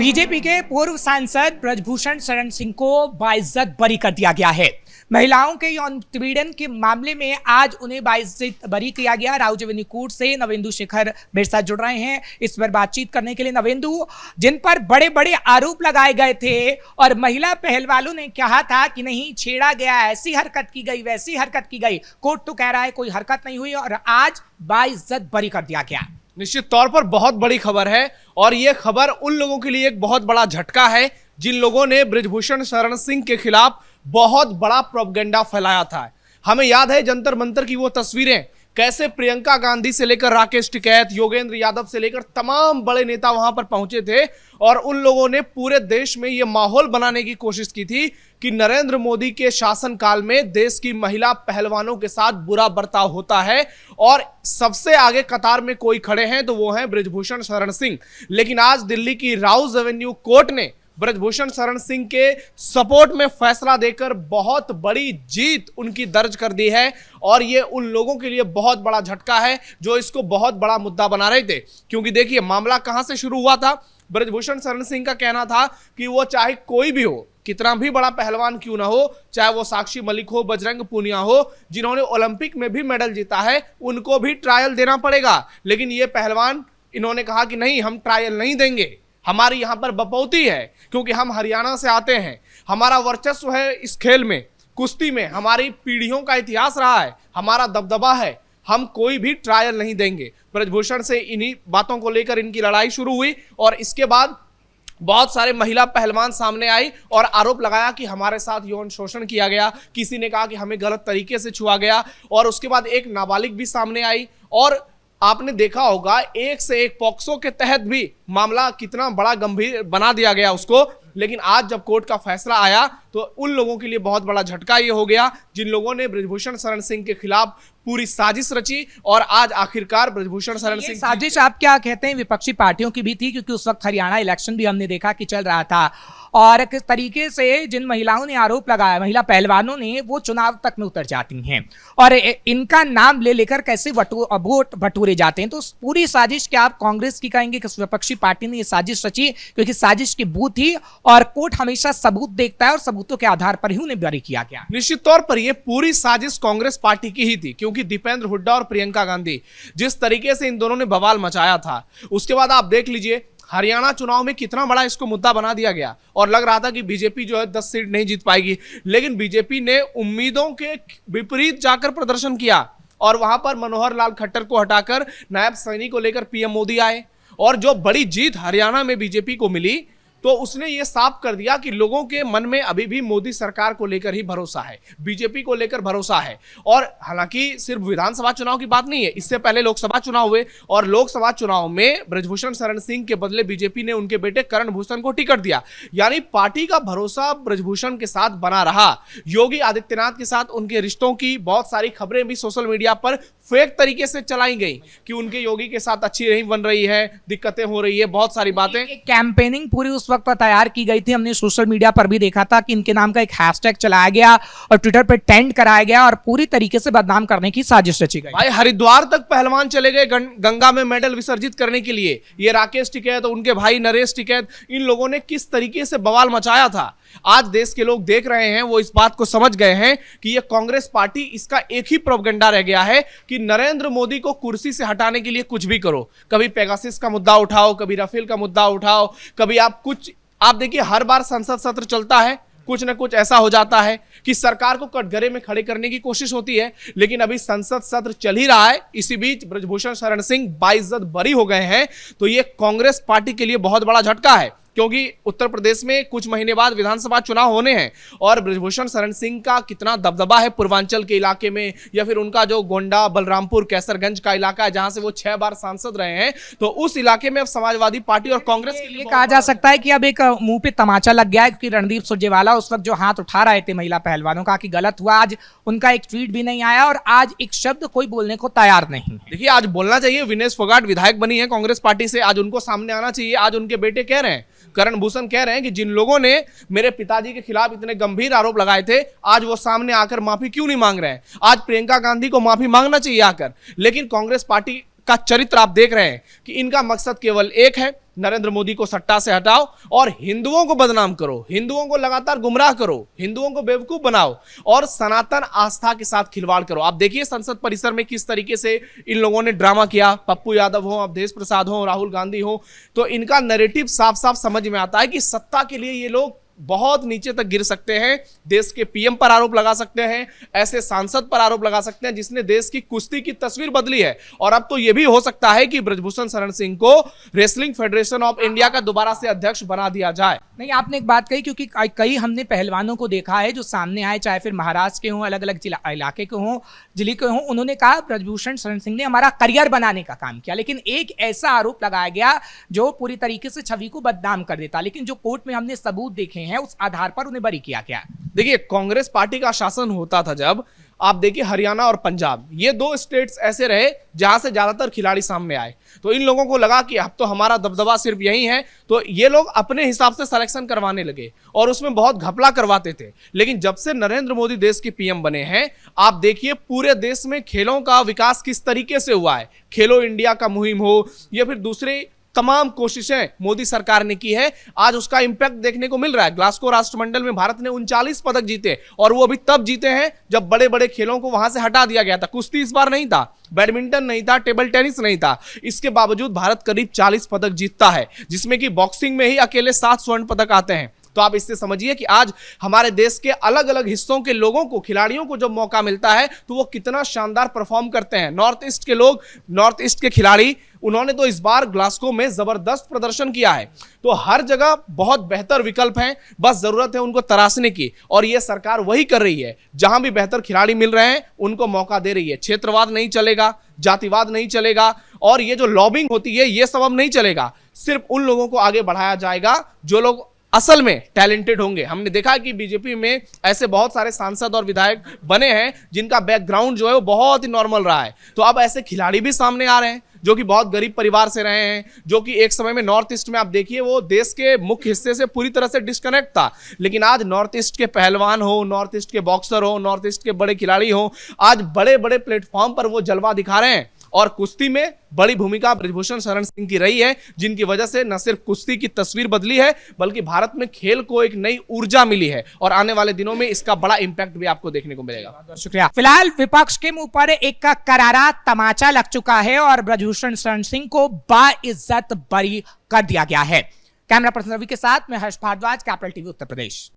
BJP के पूर्व सांसद ब्रजभूषण शरण सिंह को बाइज्जत बरी कर दिया गया है। महिलाओं के यौन उत्पीड़न के मामले में आज उन्हें बाइज्जत बरी किया गया। राउ रेवेन्यू कोर्ट से नवेंदु शेखर मेरे साथ जुड़ रहे हैं इस पर बातचीत करने के लिए। नवेंदु, जिन पर बड़े बड़े आरोप लगाए गए थे और महिला पहलवानों ने कहा था कि नहीं छेड़ा गया, ऐसी हरकत की गई, वैसी हरकत की गई, कोर्ट तो कह रहा है कोई हरकत नहीं हुई और आज बाइज्जत बरी कर दिया गया। निश्चित तौर पर बहुत बड़ी खबर है और यह खबर उन लोगों के लिए एक बहुत बड़ा झटका है जिन लोगों ने ब्रजभूषण शरण सिंह के खिलाफ बहुत बड़ा प्रोपगेंडा फैलाया था। हमें याद है जंतर मंतर की वो तस्वीरें, कैसे प्रियंका गांधी से लेकर राकेश टिकैत, योगेंद्र यादव से लेकर तमाम बड़े नेता वहां पर पहुंचे थे और उन लोगों ने पूरे देश में यह माहौल बनाने की कोशिश की थी कि नरेंद्र मोदी के शासनकाल में देश की महिला पहलवानों के साथ बुरा बर्ताव होता है और सबसे आगे कतार में कोई खड़े हैं तो वो हैं ब्रजभूषण शरण सिंह। लेकिन आज दिल्ली की राउ रेवेन्यू कोर्ट ने ब्रजभूषण शरण सिंह के सपोर्ट में फैसला देकर बहुत बड़ी जीत उनकी दर्ज कर दी है और ये उन लोगों के लिए बहुत बड़ा झटका है जो इसको बहुत बड़ा मुद्दा बना रहे थे। क्योंकि देखिए मामला कहां से शुरू हुआ था। ब्रजभूषण शरण सिंह का कहना था कि वो चाहे कोई भी हो, कितना भी बड़ा पहलवान क्यों ना हो, चाहे वो साक्षी मलिक हो, बजरंग पूनिया हो, जिन्होंने ओलंपिक में भी मेडल जीता है, उनको भी ट्रायल देना पड़ेगा। लेकिन ये पहलवान इन्होंने कहा कि नहीं, हम ट्रायल नहीं देंगे, हमारी यहां पर बपौती है क्योंकि हम हरियाणा से आते हैं, हमारा वर्चस्व है इस खेल में, कुश्ती में हमारी पीढ़ियों का इतिहास रहा है, हमारा दबदबा है, हम कोई भी ट्रायल नहीं देंगे। ब्रजभूषण से इन्हीं बातों को लेकर इनकी लड़ाई शुरू हुई और इसके बाद बहुत सारे महिला पहलवान सामने आई और आरोप लगाया कि हमारे साथ यौन शोषण किया गया, किसी ने कहा कि हमें गलत तरीके से छुआ गया और उसके बाद एक नाबालिग भी सामने आई और आपने देखा होगा एक से एक पॉक्सो के तहत भी मामला कितना बड़ा गंभीर बना दिया गया उसको। लेकिन आज जब कोर्ट का फैसला आया तो उन लोगों के लिए बहुत बड़ा झटका ये हो गया जिन लोगों ने ब्रजभूषण शरण सिंह के खिलाफ पूरी साजिश रची और आज आखिरकार ब्रजभूषण शरण सिंह साजिश आप क्या कहते हैं विपक्षी पार्टियों की भी थी, क्योंकि उस वक्त हरियाणा इलेक्शन भी हमने देखा कि चल रहा था और किस तरीके से जिन महिलाओं ने आरोप लगाया, महिला पहलवानों ने, वो चुनाव तक में उतर जाती हैं और इनका नाम ले लेकर कैसे वोट बटोरे जाते हैं। तो पूरी साजिश क्या आप कांग्रेस की कहेंगे कि विपक्षी पार्टी ने ये साजिश रची, क्योंकि साजिश की बूथ थी और कोर्ट हमेशा सबूत देखता है और सबूतों के आधार पर ही उन्हें बरी किया गया। निश्चित तौर पर यह पूरी साजिश कांग्रेस पार्टी की ही थी क्योंकि दीपेंद्र हुड्डा और प्रियंका गांधी जिस तरीके से इन दोनों ने बवाल मचाया था, उसके बाद आप देख लीजिए हरियाणा चुनाव में कितना बड़ा इसको मुद्दा बना दिया गया और लग रहा था कि बीजेपी जो है 10 सीट नहीं जीत पाएगी। लेकिन बीजेपी ने उम्मीदों के विपरीत जाकर प्रदर्शन किया और वहां पर मनोहर लाल खट्टर को हटाकर नायब सैनी को लेकर पीएम मोदी आए और जो बड़ी जीत हरियाणा में बीजेपी को मिली तो उसने ये साफ कर दिया कि लोगों के मन में अभी भी मोदी सरकार को लेकर ही भरोसा है, बीजेपी को लेकर भरोसा है। और हालांकि सिर्फ विधानसभा चुनाव की बात नहीं है, इससे पहले लोकसभा चुनाव हुए और लोकसभा चुनाव में ब्रजभूषण शरण सिंह के बदले बीजेपी ने उनके बेटे करण भूषण को टिकट दिया। यानी पार्टी का भरोसा ब्रजभूषण के साथ बना रहा। योगी आदित्यनाथ के साथ उनके रिश्तों की बहुत सारी खबरें भी सोशल मीडिया पर फेक तरीके से चलाई गई कि उनके योगी के साथ अच्छी नहीं बन रही है, दिक्कतें हो रही है, बहुत सारी बातें। कैंपेनिंग पूरी उस वक्त पर तैयार की गई थी, हमने सोशल मीडिया पर भी देखा था कि इनके नाम का एक हैशटैग चलाया गया और ट्विटर पर ट्रेंड कराया गया और पूरी तरीके से बदनाम करने की साजिश रची गई। भाई हरिद्वार तक पहलवान चले गए गंगा में मेडल विसर्जित करने के लिए। ये राकेश टिकैत, उनके भाई नरेश टिकैत, इन लोगों ने किस तरीके से बवाल मचाया था। आज देश के लोग देख रहे हैं, वो इस बात को समझ गए हैं कि ये कांग्रेस पार्टी, इसका एक ही प्रोपगेंडा रह गया है कि नरेंद्र मोदी को कुर्सी से हटाने के लिए कुछ भी करो। कभी पेगासिस का मुद्दा उठाओ, कभी राफेल का मुद्दा उठाओ, कभी आप देखिए हर बार संसद सत्र चलता है कुछ ना कुछ ऐसा हो जाता है कि सरकार को कटघरे में खड़े करने की कोशिश होती है। लेकिन अभी संसद सत्र चल ही रहा है, इसी बीच ब्रजभूषण शरण सिंह बाइज्जत बरी हो गए हैं। तो ये कांग्रेस पार्टी के लिए बहुत बड़ा झटका है क्योंकि उत्तर प्रदेश में कुछ महीने बाद विधानसभा चुनाव होने हैं और ब्रजभूषण शरण सिंह का कितना दबदबा है पूर्वांचल के इलाके में या फिर उनका जो गोंडा, बलरामपुर, कैसरगंज का इलाका है जहां से वो 6 बार सांसद रहे हैं, तो उस इलाके में अब समाजवादी पार्टी और कांग्रेस के लिए कहा जा सकता है कि अब एक मुंह पे तमाचा लग गया है क्योंकि रणदीप सुरजेवाला उस वक्त जो हाथ उठा रहे थे महिला पहलवानों का कि गलत हुआ, आज उनका एक ट्वीट भी नहीं आया और आज एक शब्द कोई बोलने को तैयार नहीं। देखिए आज बोलना चाहिए, विनेश फोगाट विधायक बनी है कांग्रेस पार्टी से, आज उनको सामने आना चाहिए। आज उनके बेटे कह रहे हैं, करण भूषण कह रहे हैं कि जिन लोगों ने मेरे पिताजी के खिलाफ इतने गंभीर आरोप लगाए थे, आज वो सामने आकर माफी क्यों नहीं मांग रहे हैं। आज प्रियंका गांधी को माफी मांगना चाहिए आकर। लेकिन कांग्रेस पार्टी का चरित्र आप देख रहे हैं कि इनका मकसद केवल एक है, नरेंद्र मोदी को सट्टा से हटाओ और हिंदुओं को बदनाम करो, हिंदुओं को लगातार गुमराह करो, हिंदुओं को बेवकूफ बनाओ और सनातन आस्था के साथ खिलवाड़ करो। आप देखिए संसद परिसर में किस तरीके से इन लोगों ने ड्रामा किया। पप्पू यादव हो, अवधेश प्रसाद हो, राहुल गांधी हो, तो इनका नैरेटिव साफ साफ समझ में आता है कि सत्ता के लिए ये लोग बहुत नीचे तक गिर सकते हैं। देश के पीएम पर आरोप लगा सकते हैं, ऐसे सांसद पर आरोप लगा सकते हैं जिसने देश की कुश्ती की तस्वीर बदली है। और अब तो यह भी हो सकता है कि ब्रजभूषण शरण सिंह को रेसलिंग फेडरेशन ऑफ इंडिया का दोबारा से अध्यक्ष बना दिया जाए। नहीं, आपने एक बात कही, क्योंकि कई हमने पहलवानों को देखा है जो सामने आए, चाहे फिर महाराष्ट्र के हों, अलग अलग इलाके के हों, जिले के हों, उन्होंने कहा ब्रजभूषण शरण सिंह ने हमारा करियर बनाने का काम किया। लेकिन एक ऐसा आरोप लगाया गया जो पूरी तरीके से छवि को बदनाम कर देता, लेकिन जो कोर्ट में हमने सबूत देखे हैं उस आधार पर उन्हें बरी किया गया। देखिए, कांग्रेस पार्टी का शासन होता था जब, आप देखिए हरियाणा और पंजाब, ये दो स्टेट्स ऐसे रहे जहां से ज्यादातर खिलाड़ी सामने आए। तो इन लोगों को लगा कि अब तो हमारा दबदबा सिर्फ यही है, तो ये लोग अपने हिसाब से सिलेक्शन करवाने लगे और उसमें बहुत घपला करवाते थे। लेकिन जब से नरेंद्र मोदी देश के पीएम बने हैं, आप देखिए पूरे देश में खेलों का विकास किस तरीके से हुआ है। खेलो इंडिया का मुहिम हो या फिर दूसरे तमाम कोशिशें मोदी सरकार ने की है, आज उसका इंपैक्ट देखने को मिल रहा है। ग्लासगो राष्ट्रमंडल में भारत ने 39 पदक जीते और वो अभी तब जीते हैं जब बड़े बड़े खेलों को वहां से हटा दिया गया था। कुश्ती इस बार नहीं था, बैडमिंटन नहीं था, टेबल टेनिस नहीं था। इसके बावजूद भारत करीब 40 पदक जीतता है, जिसमें कि बॉक्सिंग में ही अकेले 7 स्वर्ण पदक आते हैं। तो आप इससे समझिए कि आज हमारे देश के अलग अलग हिस्सों के लोगों को, खिलाड़ियों को जब मौका मिलता है तो वो कितना शानदार परफॉर्म करते हैं। नॉर्थ ईस्ट के लोग, नॉर्थ ईस्ट के खिलाड़ी, उन्होंने तो इस बार ग्लासगो में जबरदस्त प्रदर्शन किया है। तो हर जगह बहुत बेहतर विकल्प हैं, बस जरूरत है उनको तराशने की, और ये सरकार वही कर रही है। जहां भी बेहतर खिलाड़ी मिल रहे हैं उनको मौका दे रही है। क्षेत्रवाद नहीं चलेगा, जातिवाद नहीं चलेगा, और ये जो लॉबिंग होती है ये सब अब नहीं चलेगा। सिर्फ उन लोगों को आगे बढ़ाया जाएगा जो लोग असल में टैलेंटेड होंगे। हमने देखा कि बीजेपी में ऐसे बहुत सारे सांसद और विधायक बने हैं जिनका बैकग्राउंड जो है वो बहुत ही नॉर्मल रहा है। तो अब ऐसे खिलाड़ी भी सामने आ रहे हैं जो कि बहुत गरीब परिवार से रहे हैं, जो कि एक समय में नॉर्थ ईस्ट में आप देखिए वो देश के मुख्य हिस्से से पूरी तरह से डिस्कनेक्ट था। लेकिन आज नॉर्थ ईस्ट के पहलवान हो, नॉर्थ ईस्ट के बॉक्सर हो, नॉर्थ ईस्ट के बड़े खिलाड़ी हो, आज बड़े बड़े प्लेटफॉर्म पर वो जलवा दिखा रहे हैं। और कुश्ती में बड़ी भूमिका ब्रजभूषण शरण सिंह की रही है, जिनकी वजह से न सिर्फ कुश्ती की तस्वीर बदली है बल्कि भारत में खेल को एक नई ऊर्जा मिली है। और आने वाले दिनों में इसका बड़ा इंपैक्ट भी आपको देखने को मिलेगा। शुक्रिया। फिलहाल विपक्ष के मुंह पर एक करारा तमाचा लग चुका है और ब्रजभूषण शरण सिंह को बाइज्जत बरी कर दिया गया है। कैमरा पर्सन रवि के साथ मैं हर्ष भारद्वाज, कैपिटल टीवी उत्तर प्रदेश।